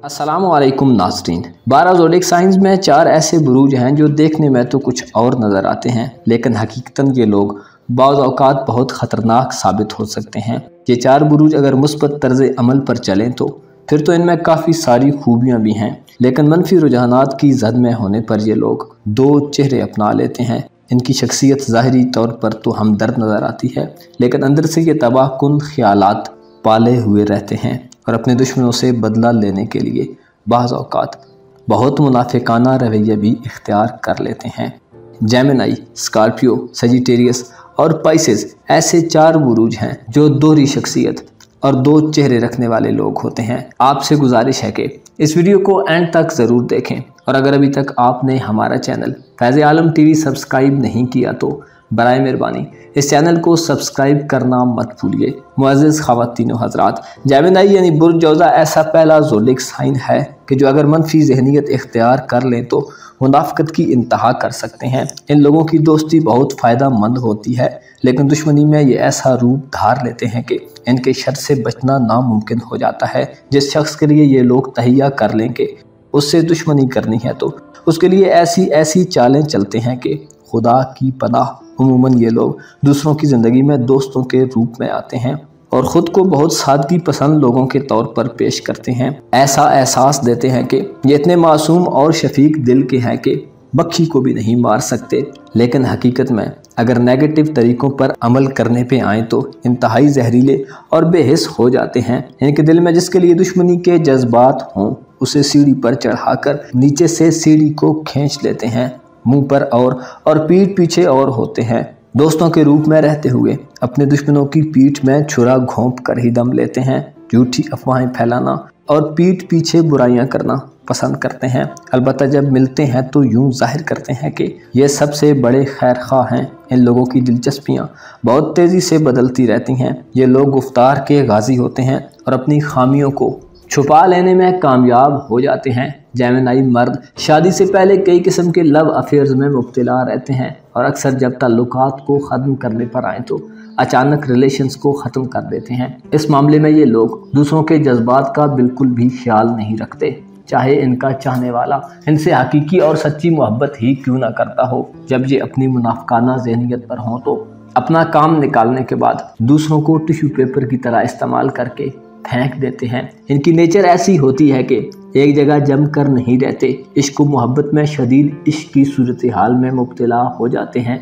अस्सलामु अलैकुम नाज़रीन। 12 ज़ोडिक साइंस में 4 ऐसे बुरूज हैं जो देखने में तो कुछ और नज़र आते हैं, लेकिन हकीकतन ये लोग बाज़ औक़ात बहुत ख़तरनाक साबित हो सकते हैं। ये 4 बुरूज अगर मुस्बत तर्ज़ अमल पर चलें तो फिर तो इनमें काफ़ी सारी खूबियाँ भी हैं, लेकिन मनफी रुझानात की ज़द में होने पर ये लोग 2 चेहरे अपना लेते हैं। इनकी शख्सियत ज़ाहिरी तौर पर तो हमदर्द नज़र आती है, लेकिन अंदर से ये तबाहकुन ख़यालात पाले हुए रहते हैं और अपने दुश्मनों से बदला लेने के लिए बाज़ औक़ात बहुत मुनाफिकाना रवैया भी इख्तियार कर लेते हैं। जेमिनी, स्कॉर्पियो, सजिटेरियस और पाइसेस ऐसे 4 बुरूज हैं जो दोहरी शख्सियत और 2 चेहरे रखने वाले लोग होते हैं। आपसे गुजारिश है कि इस वीडियो को एंड तक ज़रूर देखें, और अगर अभी तक आपने हमारा चैनल फैज़ आलम टीवी सब्सक्राइब नहीं किया तो बराए मेहरबानी इस चैनल को सब्सक्राइब करना मत भूलिए। मुअज़्ज़िज़ ख़वातीन व हज़रात, जेमिनी यानी बुर्ज जौज़ा ऐसा पहला ज़ोडिक साइन है कि जो अगर मनफी ज़हनियत इख्तियार कर लें तो मुनाफ़िक़त की इंतहा कर सकते हैं। इन लोगों की दोस्ती बहुत फ़ायदा मंद होती है, लेकिन दुश्मनी में ये ऐसा रूप धार लेते हैं कि इनके शर से बचना नामुमकिन हो जाता है। जिस शख्स के लिए ये लोग तहिया कर लें कि उससे दुश्मनी करनी है तो उसके लिए ऐसी चालें चलते हैं कि खुदा की पनाह। उमूमन ये लोग दूसरों की ज़िंदगी में दोस्तों के रूप में आते हैं और ख़ुद को बहुत सादगी पसंद लोगों के तौर पर पेश करते हैं। ऐसा एहसास देते हैं कि ये इतने मासूम और शफीक दिल के हैं कि बख्शी को भी नहीं मार सकते, लेकिन हकीकत में अगर नेगेटिव तरीक़ों पर अमल करने पे आए तो इंतहाई जहरीले और बेहिस हो जाते हैं। इनके दिल में जिसके लिए दुश्मनी के जज्बात हों उसे सीढ़ी पर चढ़ाकर नीचे से सीढ़ी को खींच लेते हैं। मुंह पर और पीठ पीछे और होते हैं। दोस्तों के रूप में रहते हुए अपने दुश्मनों की पीठ में छुरा घोंप कर ही दम लेते हैं। झूठी अफवाहें फैलाना और पीठ पीछे बुराइयां करना पसंद करते हैं। अलबत्ता जब मिलते हैं तो यूं जाहिर करते हैं कि ये सबसे बड़े खैर ख्वाह हैं। इन लोगों की दिलचस्पियां बहुत तेज़ी से बदलती रहती हैं। ये लोग गुफ्तार के गाजी होते हैं और अपनी खामियों को छुपा लेने में कामयाब हो जाते हैं। जेमिनी मर्द शादी से पहले कई किस्म के लव अफेयर्स में मुब्तला रहते हैं और अक्सर जब ताल्लुकात को ख़त्म करने पर आए तो अचानक रिलेशंस को ख़त्म कर देते हैं। इस मामले में ये लोग दूसरों के जज्बात का बिल्कुल भी ख्याल नहीं रखते, चाहे इनका चाहने वाला इनसे हकीकी और सच्ची मोहब्बत ही क्यों ना करता हो। जब ये अपनी मुनाफिकाना ज़हनियत पर हों तो अपना काम निकालने के बाद दूसरों को टिश्यू पेपर की तरह इस्तेमाल करके फेंक देते हैं। इनकी नेचर ऐसी होती है कि एक जगह जम कर नहीं रहते। इश्क व मोहब्बत में शदीद इश्क की सूरत हाल में मुब्तला हो जाते हैं,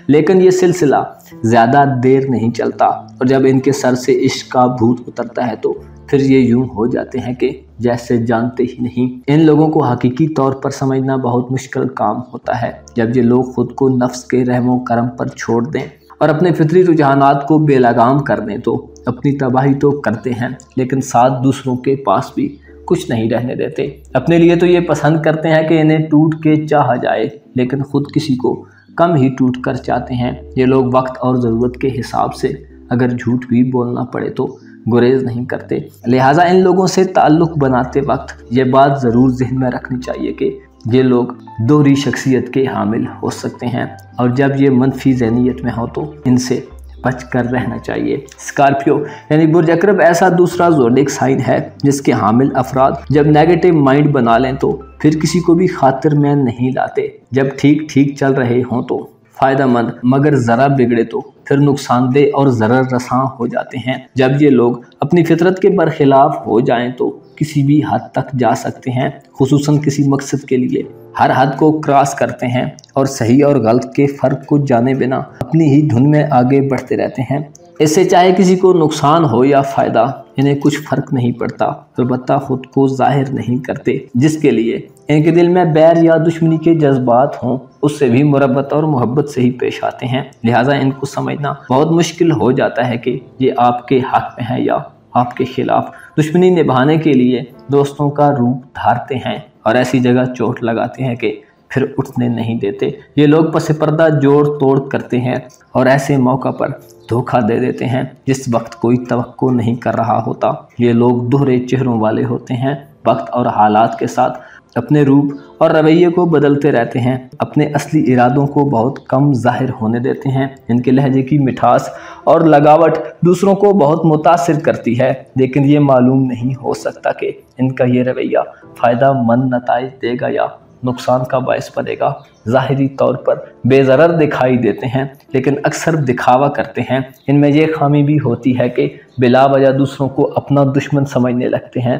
लेकिन ये सिलसिला ज़्यादा देर नहीं चलता और जब इनके सर से इश्क का भूत उतरता है तो फिर ये यूं हो जाते हैं कि जैसे जानते ही नहीं। इन लोगों को हकीकी तौर पर समझना बहुत मुश्किल काम होता है। जब ये लोग खुद को नफ्स के रहमो करम पर छोड़ दें और अपने फितरी रुझानात को बेलगाम कर दें तो अपनी तबाही तो करते हैं, लेकिन साथ दूसरों के पास भी कुछ नहीं रहने देते। अपने लिए तो ये पसंद करते हैं कि इन्हें टूट के चाहा जाए, लेकिन ख़ुद किसी को कम ही टूट कर चाहते हैं। ये लोग वक्त और ज़रूरत के हिसाब से अगर झूठ भी बोलना पड़े तो गुरेज नहीं करते। लिहाजा इन लोगों से ताल्लुक़ बनाते वक्त ये बात ज़रूर ज़हन में रखनी चाहिए कि ये लोग दोहरी शख्सियत के हामिल हो सकते हैं और जब ये मनफी ज़हनियत में हो तो इनसे बच कर रहना चाहिए। स्कॉर्पियो यानी बुर्ज अकरब ऐसा दूसरा ज़ोडिक साइन है जिसके हामिल अफराद जब नेगेटिव माइंड बना लें तो फिर किसी को भी खातिर में नहीं लाते। जब ठीक ठीक चल रहे हों तो फ़ायदा मंद, मगर ज़रा बिगड़े तो फिर नुकसानदेह और ज़रर रसां हो जाते हैं। जब ये लोग अपनी फितरत के बरखिलाफ हो जाएं तो किसी भी हद तक जा सकते हैं, खुसूसन किसी मकसद के लिए हर हद को क्रॉस करते हैं और सही और गलत के फ़र्क को जाने बिना अपनी ही धुन में आगे बढ़ते रहते हैं। इससे चाहे किसी को नुकसान हो या फ़ायदा इन्हें कुछ फ़र्क नहीं पड़ता। अलबत्ता ख़ुद को ज़ाहिर नहीं करते, जिसके लिए इनके दिल में बैर या दुश्मनी के जज्बात हों उससे भी मुरब्बत और मोहब्बत से ही पेश आते हैं। लिहाजा इनको समझना बहुत मुश्किल हो जाता है कि ये आपके हक़ में है या आपके ख़िलाफ़। दुश्मनी निभाने के लिए दोस्तों का रूप धारते हैं और ऐसी जगह चोट लगाते हैं कि फिर उठने नहीं देते। ये लोग पस पर्दा जोड़ तोड़ करते हैं और ऐसे मौका पर धोखा दे देते हैं जिस वक्त कोई तवक्को नहीं कर रहा होता। ये लोग दोहरे चेहरों वाले होते हैं। वक्त और हालात के साथ अपने रूप और रवैये को बदलते रहते हैं, अपने असली इरादों को बहुत कम जाहिर होने देते हैं। इनके लहजे की मिठास और लगावट दूसरों को बहुत मुतासिर करती है, लेकिन ये मालूम नहीं हो सकता कि इनका ये रवैया फ़ायदा मंद नताइज देगा या नुकसान का बायस बनेगा। ज़ाहिरी तौर पर बेज़रर दिखाई देते हैं, लेकिन अक्सर दिखावा करते हैं। इनमें यह खामी भी होती है कि बिला वजह दूसरों को अपना दुश्मन समझने लगते हैं।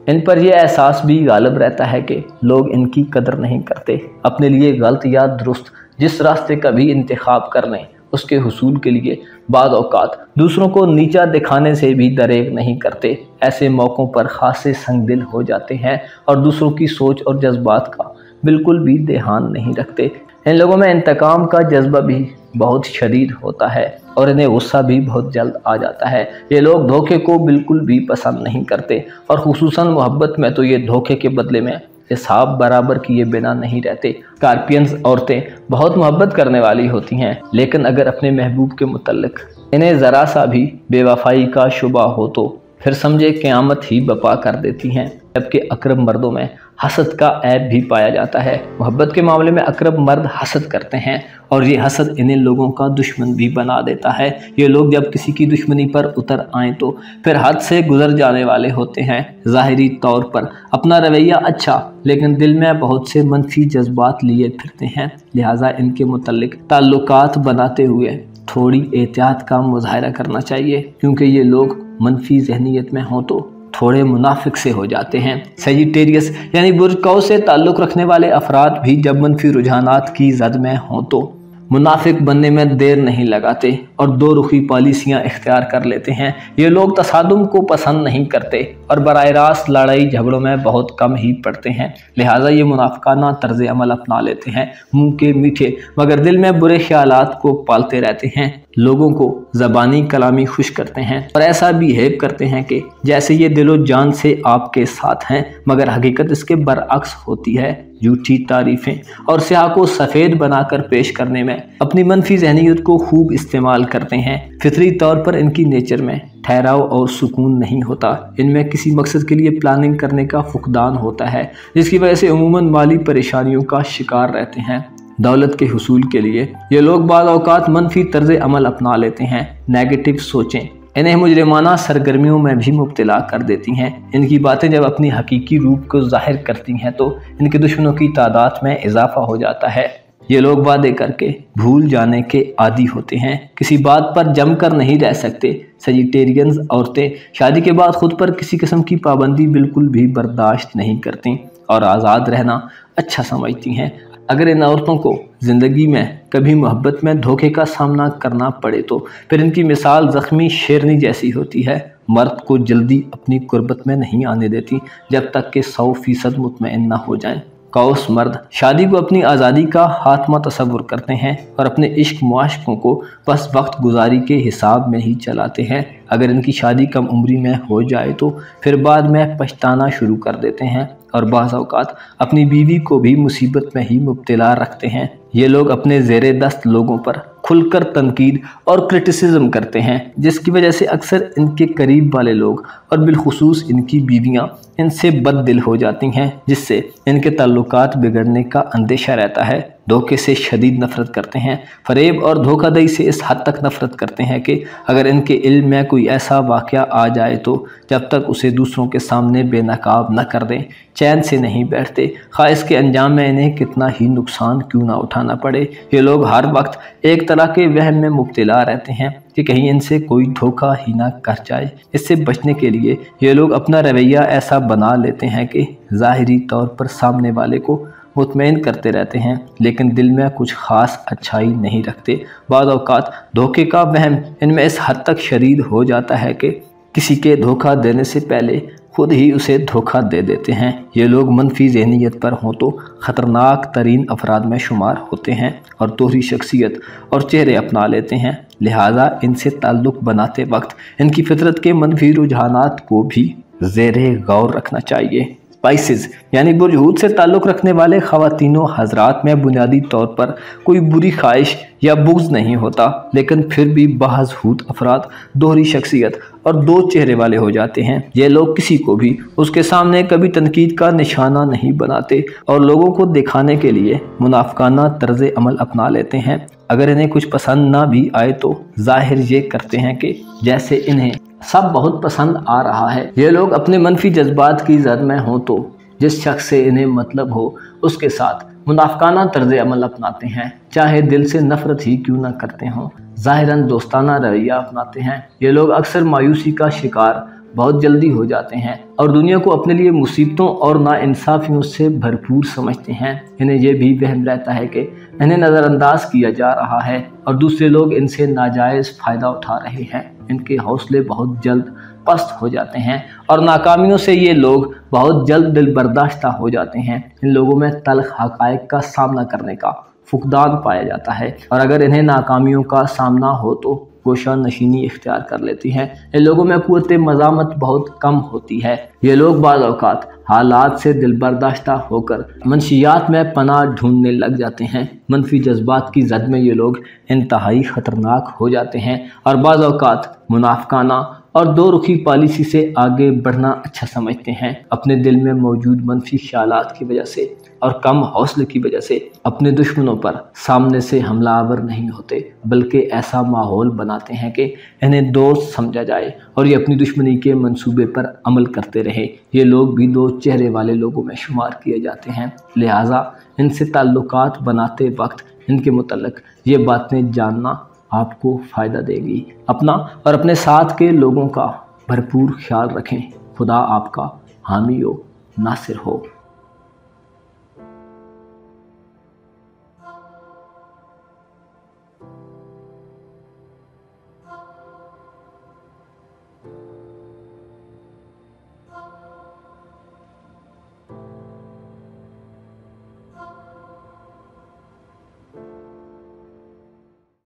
इन पर यह एहसास भी गालिब रहता है कि लोग इनकी कदर नहीं करते। अपने लिए गलत या दुरुस्त जिस रास्ते का भी इंतखाब कर लें, उसके हुसूल के लिए बाद औकात दूसरों को नीचा दिखाने से भी दरेग नहीं करते। ऐसे मौक़ों पर खासे संगदिल हो जाते हैं और दूसरों की सोच और जज्बात का बिल्कुल भी ध्यान नहीं रखते। इन लोगों में इंतकाम का जज्बा भी बहुत शदीद होता है और इन्हें गुस्सा भी बहुत जल्द आ जाता है। ये लोग धोखे को बिल्कुल भी पसंद नहीं करते और खुसूसन मोहब्बत में तो ये धोखे के बदले में हिसाब बराबर किए बिना नहीं रहते। स्कॉर्पियंस औरतें बहुत मोहब्बत करने वाली होती हैं, लेकिन अगर अपने महबूब के मुतल्लिक इन्हें ज़रा सा भी बेवफाई का शुबा हो तो फिर समझे क़यामत ही बपा कर देती हैं। जबकि अकरम मर्दों में हसद का ऐब भी पाया जाता है। मोहब्बत के मामले में अकरम मर्द हसद करते हैं और ये हसद इन्हें लोगों का दुश्मन भी बना देता है। ये लोग जब किसी की दुश्मनी पर उतर आएँ तो फिर हद से गुजर जाने वाले होते हैं। ज़ाहिरी तौर पर अपना रवैया अच्छा, लेकिन दिल में बहुत से मनफी जज्बात लिए फिरते हैं। लिहाजा इनके मुतल्लिक ताल्लुकात बनाते हुए थोड़ी एहतियात का मुज़ाहरा करना चाहिए, क्योंकि ये लोग मनफी जहनीत में हों तो थोड़े मुनाफिक से हो जाते हैं। सजिटेरियस यानी बुर्ज कौ से ताल्लुक़ रखने वाले अफराद भी जब मनफी रुझानात की जद में हों तो मुनाफिक बनने में देर नहीं लगाते और दो रुखी पॉलिसियाँ इख्तियार कर लेते हैं। ये लोग तसादुम को पसंद नहीं करते और बराह रास्त लड़ाई झगड़ों में बहुत कम ही पड़ते हैं। लिहाजा ये मुनाफिकाना तर्ज अमल अपना लेते हैं। मुंह के मीठे मगर दिल में बुरे ख्यालात को पालते रहते हैं, लोगों को ज़बानी कलामी खुश करते हैं और ऐसा बिहेव करते हैं कि जैसे ये दिलो जान से आपके साथ हैं, मगर हकीकत इसके बरअक्स होती है। झूठी तारीफ़ें और स्याह को सफ़ेद बनाकर पेश करने में अपनी मनफी जहनीत को खूब इस्तेमाल करते हैं। फितरी तौर पर इनकी नेचर में ठहराव और सुकून नहीं होता। इनमें किसी मकसद के लिए प्लानिंग करने का फुकदान होता है, जिसकी वजह से अमूमन माली परेशानियों का शिकार रहते हैं। दौलत के हुसूल के लिए ये लोग बाद औकात मनफी तर्ज अमल अपना लेते हैं। नेगेटिव सोचें इन्हें मुजरिमाना सरगर्मियों में भी मुब्तला कर देती हैं। इनकी बातें जब अपनी हकीकी रूप को जाहिर करती हैं तो इनके दुश्मनों की तादाद में इजाफा हो जाता है। ये लोग वादे करके भूल जाने के आदी होते हैं, किसी बात पर जमकर नहीं रह सकते। सजिटेरियंस औरतें शादी के बाद खुद पर किसी किस्म की पाबंदी बिल्कुल भी बर्दाश्त नहीं करती और आज़ाद रहना अच्छा समझती हैं। अगर इन औरतों को ज़िंदगी में कभी मोहब्बत में धोखे का सामना करना पड़े तो फिर इनकी मिसाल ज़ख्मी शेरनी जैसी होती है। मर्द को जल्दी अपनी कुर्बत में नहीं आने देती जब तक कि 100% मुतमईन न हो जाएं। कौस मर्द शादी को अपनी आज़ादी का हातमा तसव्वुर करते हैं और अपने इश्क मुआशकों को बस वक्त गुजारी के हिसाब में ही चलाते हैं। अगर इनकी शादी कम उम्री में हो जाए तो फिर बाद में पछताना शुरू कर देते हैं और बाज़ औक़ात अपनी बीवी को भी मुसीबत में ही मुब्तला रखते हैं। ये लोग अपने ज़ेरे दस्त लोगों पर खुलकर तनकीद और क्रिटिसिज्म करते हैं, जिसकी वजह से अक्सर इनके करीब वाले लोग और बिलखुसूस इनकी बीवियां इनसे बददिल हो जाती हैं, जिससे इनके ताल्लुकात बिगड़ने का अंदेशा रहता है। धोखे से शदीद नफ़रत करते हैं। फ़रेब और धोखाधड़ी से इस हद तक नफ़रत करते हैं कि अगर इनके इल्म में कोई ऐसा वाक़या आ जाए तो जब तक उसे दूसरों के सामने बेनकाब न कर दें चैन से नहीं बैठते, ख़ास इसके अंजाम में इन्हें कितना ही नुकसान क्यों ना उठाना पड़े। ये लोग हर वक्त एक तरह के वहम में मुब्तला रहते हैं कि कहीं इनसे कोई धोखा ही ना कर जाए। इससे बचने के लिए ये लोग अपना रवैया ऐसा बना लेते हैं कि ज़ाहिरी तौर पर सामने वाले को मुतमईन करते रहते हैं, लेकिन दिल में कुछ ख़ास अच्छाई नहीं रखते। बाद औक़ात धोखे का वहम इनमें इस हद तक शदीद हो जाता है कि किसी के धोखा देने से पहले खुद ही उसे धोखा दे देते हैं। ये लोग मनफी ज़हनीत पर हों तो ख़तरनाक तरीन अफराद में शुमार होते हैं और दोहरी शख्सियत और चेहरे अपना लेते हैं। लिहाजा इनसे ताल्लुक़ बनाते वक्त इनकी फितरत के मनफी रुझानात को भी ज़ेरे गौर रखना चाहिए। पाइसेस यानी बुर्ज हूत से ताल्लुक़ रखने वाले ख़वातीनों हज़रात में बुनियादी तौर पर कोई बुरी ख्वाहिश या बुग़्ज़ नहीं होता, लेकिन फिर भी बाज़ हूत अफराद दोहरी शख्सियत और दो चेहरे वाले हो जाते हैं। ये लोग किसी को भी उसके सामने कभी तनकीद का निशाना नहीं बनाते और लोगों को दिखाने के लिए मुनाफिकाना तर्ज़ अमल अपना लेते हैं। अगर इन्हें कुछ पसंद ना भी आए तो ज़ाहिर ये करते हैं कि जैसे इन्हें सब बहुत पसंद आ रहा है। ये लोग अपने मनफी जज्बात की जद में हों तो जिस शख्स से इन्हें मतलब हो उसके साथ मुनाफिकाना तर्ज़ अमल अपनाते हैं, चाहे दिल से नफ़रत ही क्यों ना करते हों। ज़ाहिरन दोस्ताना रवैया अपनाते हैं। ये लोग अक्सर मायूसी का शिकार बहुत जल्दी हो जाते हैं और दुनिया को अपने लिए मुसीबतों और नाइंसाफियों से भरपूर समझते हैं। इन्हें यह भी वहम रहता है कि इन्हें नज़रअंदाज किया जा रहा है और दूसरे लोग इनसे नाजायज़ फ़ायदा उठा रहे हैं। इनके हौसले बहुत जल्द पस्त हो जाते हैं और नाकामियों से ये लोग बहुत जल्द दिल बर्दाश्ता हो जाते हैं। इन लोगों में तल्ख़ हक़ाइक़ का सामना करने का फुक़दान पाया जाता है और अगर इन्हें नाकामियों का सामना हो तो गोशा नशीनी इख्तियार कर लेती हैं। इन लोगों में क़ुव्वत मज़ामत बहुत कम होती है। ये लोग बाज़ औक़ात हालात से दिल बर्दाश्ता होकर मंशियात में पनाह ढूंढने लग जाते हैं। मनफी जज्बात की जद में ये लोग इंतहाई ख़तरनाक हो जाते हैं और बाज़ औक़ात मुनाफिकाना और दो रुखी पॉलिसी से आगे बढ़ना अच्छा समझते हैं। अपने दिल में मौजूद मनफी ख्यालात की वजह से और कम हौसले की वजह से अपने दुश्मनों पर सामने से हमलावर नहीं होते, बल्कि ऐसा माहौल बनाते हैं कि इन्हें दोस्त समझा जाए और ये अपनी दुश्मनी के मंसूबे पर अमल करते रहे। ये लोग भी दो चेहरे वाले लोगों में शुमार किए जाते हैं, लिहाजा इनसे ताल्लुकात बनाते वक्त इनके मुतल्लिक़ ये बातें जानना आपको फ़ायदा देगी। अपना और अपने साथ के लोगों का भरपूर ख्याल रखें। खुदा आपका हामी हो, नासिर हो।